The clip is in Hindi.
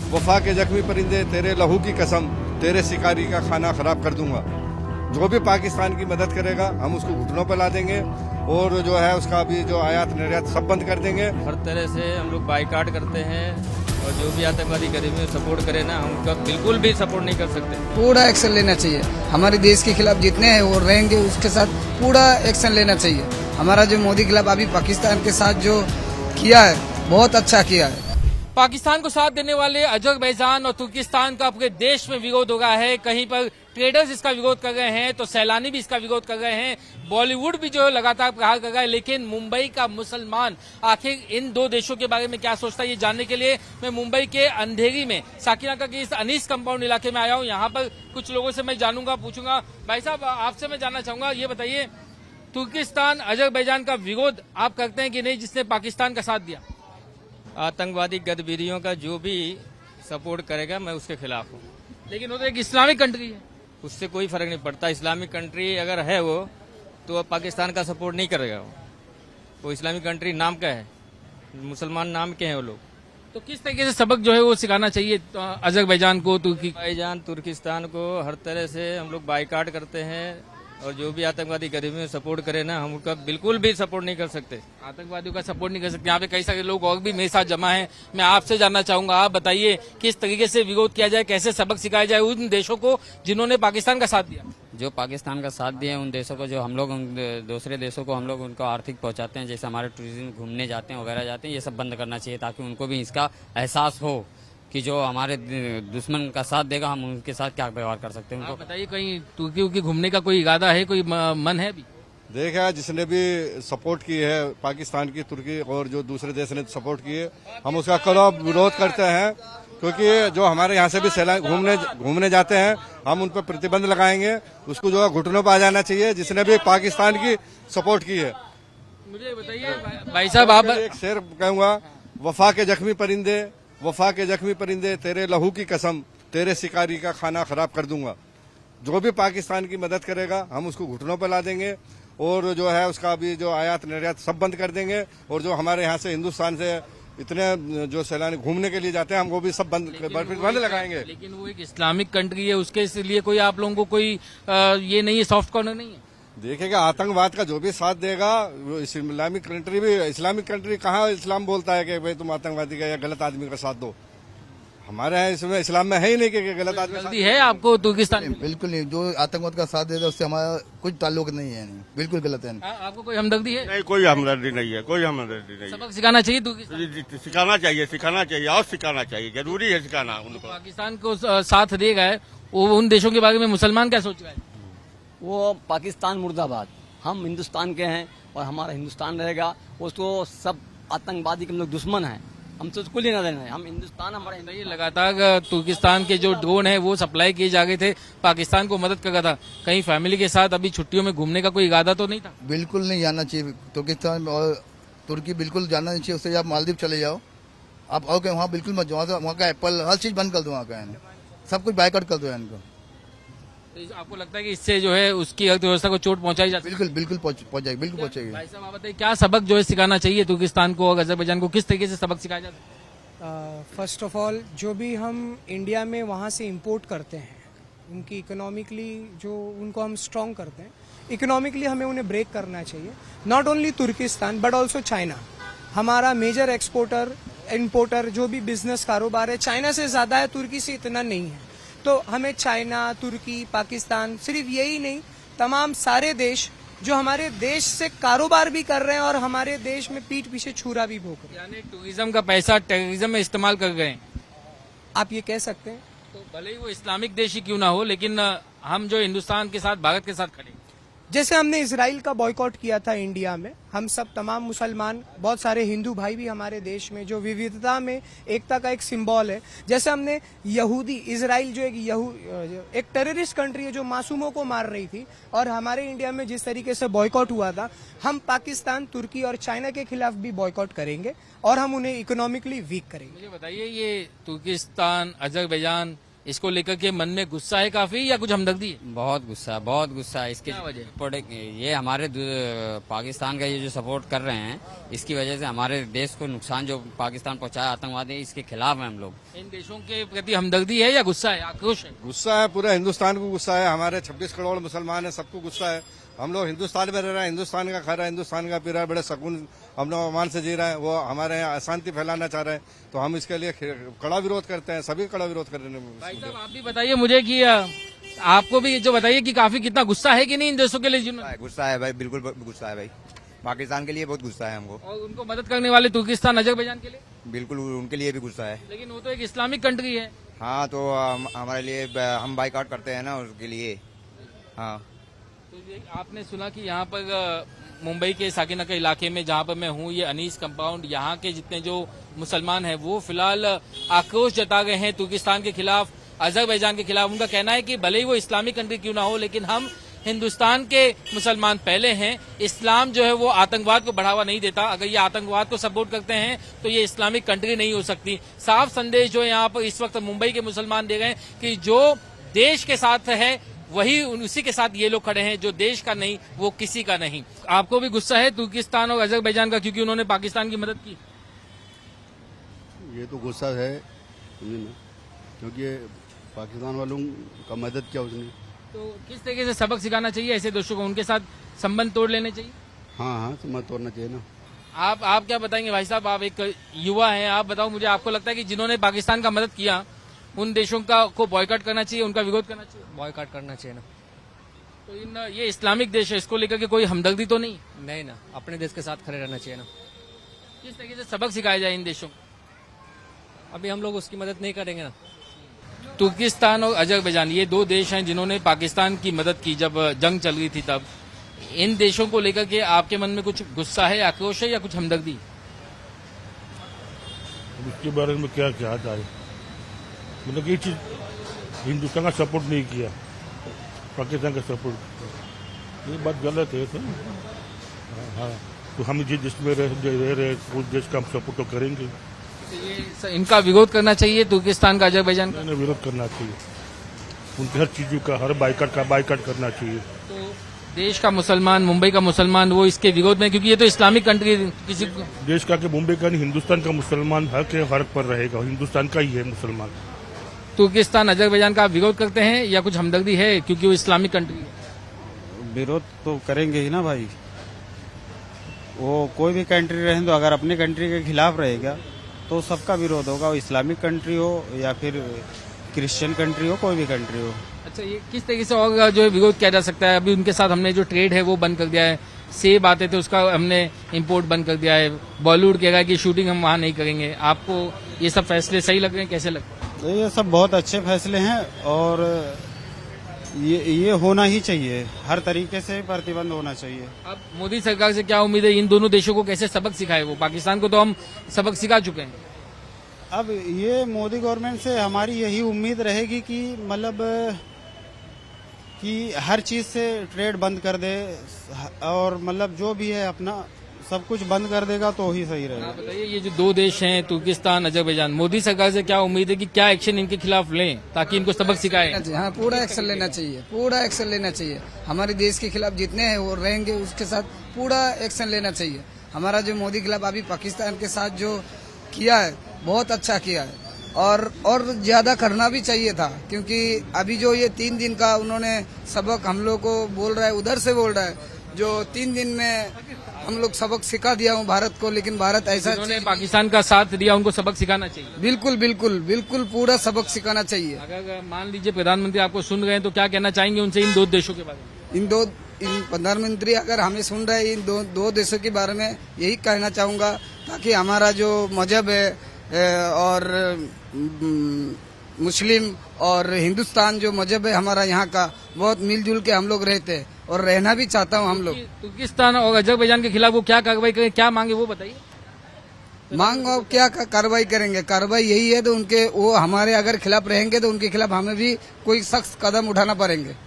वफा के जख्मी परिंदे, तेरे लहू की कसम, तेरे शिकारी का खाना खराब कर दूंगा। जो भी पाकिस्तान की मदद करेगा हम उसको घुटनों पर ला देंगे और जो है उसका भी जो आयात निर्यात सब बंद कर देंगे। हर तरह से हम लोग बाइकाट करते हैं और जो भी आतंकवादी गरीबी में सपोर्ट करे ना, हम उनका बिल्कुल भी सपोर्ट नहीं कर सकते। पूरा एक्शन लेना चाहिए। हमारे देश के खिलाफ जितने हैं वो रहेंगे, उसके साथ पूरा एक्शन लेना चाहिए। हमारा जो मोदी के खिलाफ अभी पाकिस्तान के साथ जो किया है बहुत अच्छा किया है। पाकिस्तान को साथ देने वाले अजरबैजान और तुर्किस्तान का पूरे देश में विरोध हो रहा है। कहीं पर ट्रेडर्स इसका विरोध कर रहे हैं तो सैलानी भी इसका विरोध कर रहे हैं। बॉलीवुड भी जो है लगातार प्रहार कर रहा है। लेकिन मुंबई का मुसलमान आखिर इन दो देशों के बारे में क्या सोचता है, ये जानने के लिए मैं मुंबई के अंधेरी में साकिनाका के इस अनीस कंपाउंड इलाके में आया हूँ। यहाँ पर कुछ लोगों से मैं जानूंगा, पूछूंगा। भाई साहब, आपसे मैं जानना चाहूंगा, ये बताइए, तुर्किस्तान अजरबैजान का विरोध आप करते हैं कि नहीं, जिसने पाकिस्तान का साथ दिया? आतंकवादी गतिविधियों का जो भी सपोर्ट करेगा मैं उसके खिलाफ हूँ। लेकिन वो तो एक इस्लामिक कंट्री है। उससे कोई फर्क नहीं पड़ता। इस्लामिक कंट्री अगर है वो तो पाकिस्तान का सपोर्ट नहीं करेगा। वो इस्लामिक कंट्री नाम का है, मुसलमान नाम के हैं वो लोग। तो किस तरीके से सबक जो है वो सिखाना चाहिए अजरबैजान को, अजरबैजान तुर्किस्तान को हर तरह से हम लोग बाइकाट करते हैं और जो भी आतंकवादी गरीबी में सपोर्ट करे ना, हम उनका बिल्कुल भी सपोर्ट नहीं कर सकते। आतंकवादियों का सपोर्ट नहीं कर सकते। यहाँ पे कई सारे लोग और भी मेरे साथ जमा हैं। मैं आपसे जानना चाहूंगा, आप बताइए किस तरीके से विरोध किया जाए, कैसे सबक सिखाया जाए उन देशों को जिन्होंने पाकिस्तान का साथ दिया? जो पाकिस्तान का साथ दिए उन देशों को, जो हम लोग दूसरे देशों को हम लोग उनको आर्थिक पहुंचाते हैं, जैसे हमारे टूरिज्म घूमने जाते हैं वगैरह जाते हैं, ये सब बंद करना चाहिए ताकि उनको भी इसका एहसास हो कि जो हमारे दुश्मन का साथ देगा हम उनके साथ क्या व्यवहार कर सकते हैं। उनको बताइए, कहीं तुर्की की घूमने का कोई इरादा है, कोई मन है भी? देखा, जिसने भी सपोर्ट की है पाकिस्तान की, तुर्की और जो दूसरे देश ने सपोर्ट की है, हम उसका कड़ा विरोध करते हैं। क्योंकि जो हमारे यहाँ से भी सैलानी घूमने जाते हैं, हम उन पर प्रतिबंध लगाएंगे। उसको जो है घुटनों पर आ जाना चाहिए जिसने भी पाकिस्तान की सपोर्ट की है। मुझे बताइए भाई साहब, आप एक शेर कहूंगा, वफा के जख्मी परिंदे, वफा के जख्मी परिंदे, तेरे लहू की कसम, तेरे शिकारी का खाना खराब कर दूंगा। जो भी पाकिस्तान की मदद करेगा हम उसको घुटनों पर ला देंगे और जो है उसका भी जो आयात निर्यात सब बंद कर देंगे। और जो हमारे यहाँ से हिंदुस्तान से इतने जो सैलानी घूमने के लिए जाते हैं, हम वो भी सब बंद लगाएंगे। लेकिन वो एक इस्लामिक कंट्री है, उसके इसलिए कोई आप लोगों को कोई ये नहीं है, सॉफ्ट कॉर्नर नहीं है। देखिएगा, आतंकवाद का जो भी साथ देगा, इस्लामिक कंट्री भी, इस्लामिक कंट्री कहाँ इस्लाम बोलता है कि भाई तुम आतंकवादी का या गलत आदमी का साथ दो? हमारे यहाँ इसमें इस्लाम में है ही नहीं कि गलत आदमी है। आपको तुर्किस्तान बिल्कुल नहीं, जो आतंकवाद का साथ देगा उससे हमारा कुछ ताल्लुक नहीं है। नहीं, बिल्कुल गलत है। आपको कोई हमदर्दी है? नहीं, कोई हमदर्दी नहीं है, कोई हमदर्दी नहीं। सबक सिखाना चाहिए सिखाना चाहिए, सिखाना चाहिए और सिखाना चाहिए, जरूरी है सिखाना उनको। पाकिस्तान को साथ देगा है, वो उन देशों के बारे में मुसलमान क्या सोच रहा है? वो पाकिस्तान मुर्दाबाद, हम हिंदुस्तान के हैं और हमारा हिंदुस्तान रहेगा। उसको सब आतंकवादी के हम लोग दुश्मन हैं, हमसे उसको लेना देना है। हम हिंदुस्तान हमारा। ये लगातार तुर्किस्तान के जो ड्रोन है वो सप्लाई किए जा रहे थे, पाकिस्तान को मदद कर रहा था। कहीं फैमिली के साथ अभी छुट्टियों में घूमने का कोई इरादा तो नहीं था? बिल्कुल नहीं जाना चाहिए तुर्किस्तान और तुर्की, बिल्कुल जाना नहीं चाहिए। उससे आप मालदीव चले जाओ, आप आओ के वहाँ बिल्कुल मत जाओ। वहाँ का एप्पल हर चीज बंद कर दो, वहाँ का सब कुछ बाइकआउट कर दो इनको। तो आपको लगता है कि इससे जो है उसकी अर्थव्यवस्था को चोट पहुंचाई जाती है? बिल्कुल पहुंचाएगी, बिल्कुल पहुंचाएगी। भाई साहब, आप बताइए, क्या सबक जो है सिखाना चाहिए तुर्किस्तान को और अजरबैजान को, किस तरीके से सबक सिखाया जाता है? फर्स्ट ऑफ ऑल, जो भी हम इंडिया में वहाँ से इंपोर्ट करते हैं, उनकी इकोनॉमिकली जो उनको हम स्ट्रॉन्ग करते हैं, इकोनॉमिकली हमें उन्हें ब्रेक करना चाहिए। Not only Turkistan but also China, हमारा मेजर एक्सपोर्टर इंपोर्टर जो भी बिजनेस कारोबार है चाइना से ज्यादा है, तुर्की से इतना नहीं है। तो हमें चाइना, तुर्की, पाकिस्तान, सिर्फ यही नहीं, तमाम सारे देश जो हमारे देश से कारोबार भी कर रहे हैं और हमारे देश में पीठ पीछे छुरा भी भोग रहे हैं, यानी टूरिज्म का पैसा टेररिज्म में इस्तेमाल कर गए हैं, आप ये कह सकते हैं। तो भले ही वो इस्लामिक देश ही क्यों ना हो, लेकिन हम जो हिंदुस्तान के साथ, भारत के साथ खड़े। जैसे हमने इसराइल का बॉयकॉट किया था इंडिया में, हम सब तमाम मुसलमान, बहुत सारे हिंदू भाई भी हमारे देश में, जो विविधता में एकता का एक सिंबल है। जैसे हमने यहूदी, इसराइल जो एक टेररिस्ट कंट्री है जो मासूमों को मार रही थी, और हमारे इंडिया में जिस तरीके से बॉयकॉट हुआ था, हम पाकिस्तान, तुर्की और चाइना के खिलाफ भी बॉयकॉट करेंगे और हम उन्हें इकोनॉमिकली वीक करेंगे। मुझे बताइए, ये तुर्किस्तान, अजरबैजान, इसको लेकर के मन में गुस्सा है काफी या कुछ हमदर्दी है? बहुत गुस्सा है इसके क्या वजह? प्रोडक्ट ये हमारे पाकिस्तान का ये जो सपोर्ट कर रहे हैं, इसकी वजह से हमारे देश को नुकसान जो पाकिस्तान पहुंचाया आतंकवादी, इसके खिलाफ हैं हम लोग। इन देशों के प्रति हमदर्दी है या गुस्सा है, आक्रोश है? गुस्सा है, पूरे हिंदुस्तान को गुस्सा है। हमारे 26 करोड़ मुसलमान है, सबको गुस्सा है। हम लोग हिंदुस्तान में रह रहे हैं, हिंदुस्तान का खा रहे हैं, हिंदुस्तान का पी रहा है, बड़े सुकून हम लोग अमान से जी रहे हैं। वो हमारे यहाँ अशांति फैलाना चाह रहे हैं, तो हम इसके लिए कड़ा विरोध करते हैं। सभी कड़ा विरोध कर रहे हैं। भाई साहब आप भी बताइए मुझे कि आपको भी जो बताइए कि काफी कितना गुस्सा है कि नहीं इन देशों के लिए जिन्होंने, गुस्सा है भाई, बिल्कुल गुस्सा है भाई। पाकिस्तान के लिए बहुत गुस्सा है हमको, और उनको मदद करने वाले तुर्किस्तान अजरबैजान के लिए, बिल्कुल उनके लिए भी गुस्सा है। लेकिन वो तो एक इस्लामिक कंट्री है। हाँ, तो हमारे लिए हम बाइकआउट करते हैं ना उसके लिए। हाँ, तो ये आपने सुना कि यहाँ पर मुंबई के साकिनका इलाके में जहाँ पर मैं हूँ, ये अनीस कंपाउंड, यहाँ के जितने जो मुसलमान हैं वो फिलहाल आक्रोश जता गए हैं तुर्किस्तान के खिलाफ, अजरबैजान के खिलाफ। उनका कहना है कि भले ही वो इस्लामिक कंट्री क्यों ना हो, लेकिन हम हिंदुस्तान के मुसलमान पहले हैं। इस्लाम जो है वो आतंकवाद को बढ़ावा नहीं देता। अगर ये आतंकवाद को सपोर्ट करते हैं तो ये इस्लामिक कंट्री नहीं हो सकती। साफ संदेश जो यहाँ पर इस वक्त मुंबई के मुसलमान दे रहे हैं कि जो देश के साथ है वही उसी के साथ ये लोग खड़े हैं, जो देश का नहीं वो किसी का नहीं। आपको भी गुस्सा है तुर्किस्तान और अजरबैजान का क्योंकि उन्होंने पाकिस्तान की मदद की? ये तो गुस्सा है क्योंकि पाकिस्तान वालों का मदद किया उसने। तो किस तरीके से सबक सिखाना चाहिए ऐसे दोस्तों को, उनके साथ संबंध तोड़ लेने चाहिए? हाँ, संबंध तोड़ना चाहिए ना। आप क्या बताएंगे भाई साहब, आप एक युवा हैं, आप बताओ मुझे, आपको लगता है कि जिन्होंने पाकिस्तान का मदद किया उन देशों का को बॉयकॉट करना चाहिए, उनका विरोध करना चाहिए? बॉयकॉट करना चाहिए ना। तो इन ये इस्लामिक देश है, इसको लेकर के कोई हमदर्दी तो नहीं? नहीं ना, अपने देश के साथ खड़े रहना चाहिए ना। किस तरीके से सबक सिखाया जाए इन देशों को? अभी हम लोग उसकी मदद नहीं करेंगे ना। तुर्किस्तान और अजरबैजान ये दो देश हैं जिन्होंने पाकिस्तान की मदद की जब जंग चल रही थी तब। इन देशों को लेकर के आपके मन में कुछ गुस्सा है, आक्रोश है या कुछ हमदर्दी? उसके बारे में क्या क्या जाए, मतलब ये चीज हिंदुस्तान का सपोर्ट नहीं किया, पाकिस्तान का सपोर्ट किया, ये बात गलत है। तो हाँ, तो हम जिस देश में रह रहे उस देश का हम सपोर्ट तो करेंगे। ये इनका विरोध करना चाहिए तुर्किस्तान का, अजरबैजान का? विरोध करना चाहिए, उनकी हर चीजों का, हर बाइकआउट करना चाहिए। तो देश का मुसलमान, मुंबई का मुसलमान वो इसके विरोध में, क्योंकि ये तो इस्लामिक कंट्री किसी देश का कि मुंबई का नहीं, हिंदुस्तान का मुसलमान हर पर रहेगा, हिंदुस्तान का ही है मुसलमान। तुर्किस्तान अजरबैजान का आप विरोध करते हैं या कुछ हमदर्दी है क्योंकि वो इस्लामिक कंट्री है? विरोध तो करेंगे ही ना भाई, वो कोई भी कंट्री रहे तो अगर अपने कंट्री के खिलाफ रहेगा तो सबका विरोध होगा, वो इस्लामिक कंट्री हो या फिर क्रिश्चियन कंट्री हो, कोई भी कंट्री हो। अच्छा, ये किस तरीके से और जो है विरोध किया जा सकता है? अभी उनके साथ हमने जो ट्रेड है वो बंद कर दिया है, सेब आते थे उसका हमने इंपोर्ट बंद कर दिया है, बॉलीवुड कह रहा है कि शूटिंग हम वहाँ नहीं करेंगे। आपको ये सब फैसले सही लग रहे हैं, कैसे लगते हैं? ये सब बहुत अच्छे फैसले हैं और ये होना ही चाहिए, हर तरीके से प्रतिबंध होना चाहिए। अब मोदी सरकार से क्या उम्मीद है, इन दोनों देशों को कैसे सबक सिखाए? वो पाकिस्तान को तो हम सबक सिखा चुके हैं। अब ये मोदी गवर्नमेंट से हमारी यही उम्मीद रहेगी कि मतलब कि हर चीज से ट्रेड बंद कर दे और मतलब जो भी है अपना सब कुछ बंद कर देगा तो ही सही रहेगा। बताइए, ये जो दो देश हैं तुर्किस्तान अजरबैजान, मोदी सरकार से क्या उम्मीद है कि क्या एक्शन इनके खिलाफ लें ताकि इनको सबक सिखाएं? हाँ, पूरा एक्शन लेना चाहिए, पूरा एक्शन लेना चाहिए। हमारे देश के खिलाफ जितने हैं वो रहेंगे, उसके साथ पूरा एक्शन लेना चाहिए। हमारा जो मोदी खिलाफ अभी पाकिस्तान के साथ जो किया है बहुत अच्छा किया है और ज्यादा करना भी चाहिए था, क्योंकि अभी जो ये 3 दिन का उन्होंने सबक हम लोग को बोल रहा है, उधर से बोल रहा है, जो 3 दिन में हम लोग सबक सिखा दिया हूँ भारत को, लेकिन भारत ऐसा उन्होंने पाकिस्तान का साथ दिया, उनको सबक सिखाना चाहिए। बिल्कुल बिल्कुल बिल्कुल पूरा सबक सिखाना चाहिए। अगर मान लीजिए प्रधानमंत्री आपको सुन रहे हैं तो क्या कहना चाहेंगे उनसे इन दो देशों के बारे में? इन प्रधानमंत्री अगर हमें सुन रहे हैं, इन दो देशों के बारे में यही कहना चाहूंगा ताकि हमारा जो मजहब है और मुस्लिम और हिंदुस्तान जो मजहब है हमारा यहाँ का, बहुत मिलजुल के हम लोग रहते हैं और रहना भी चाहता हूँ हम लोग। तुर्किस्तान और अजरबैजान के खिलाफ वो क्या कार्रवाई करें, क्या मांगे वो बताइए। मांग और क्या कार्रवाई करेंगे? कार्रवाई यही है तो उनके वो हमारे अगर खिलाफ रहेंगे तो उनके खिलाफ हमें भी कोई सख्त कदम उठाना पड़ेंगे।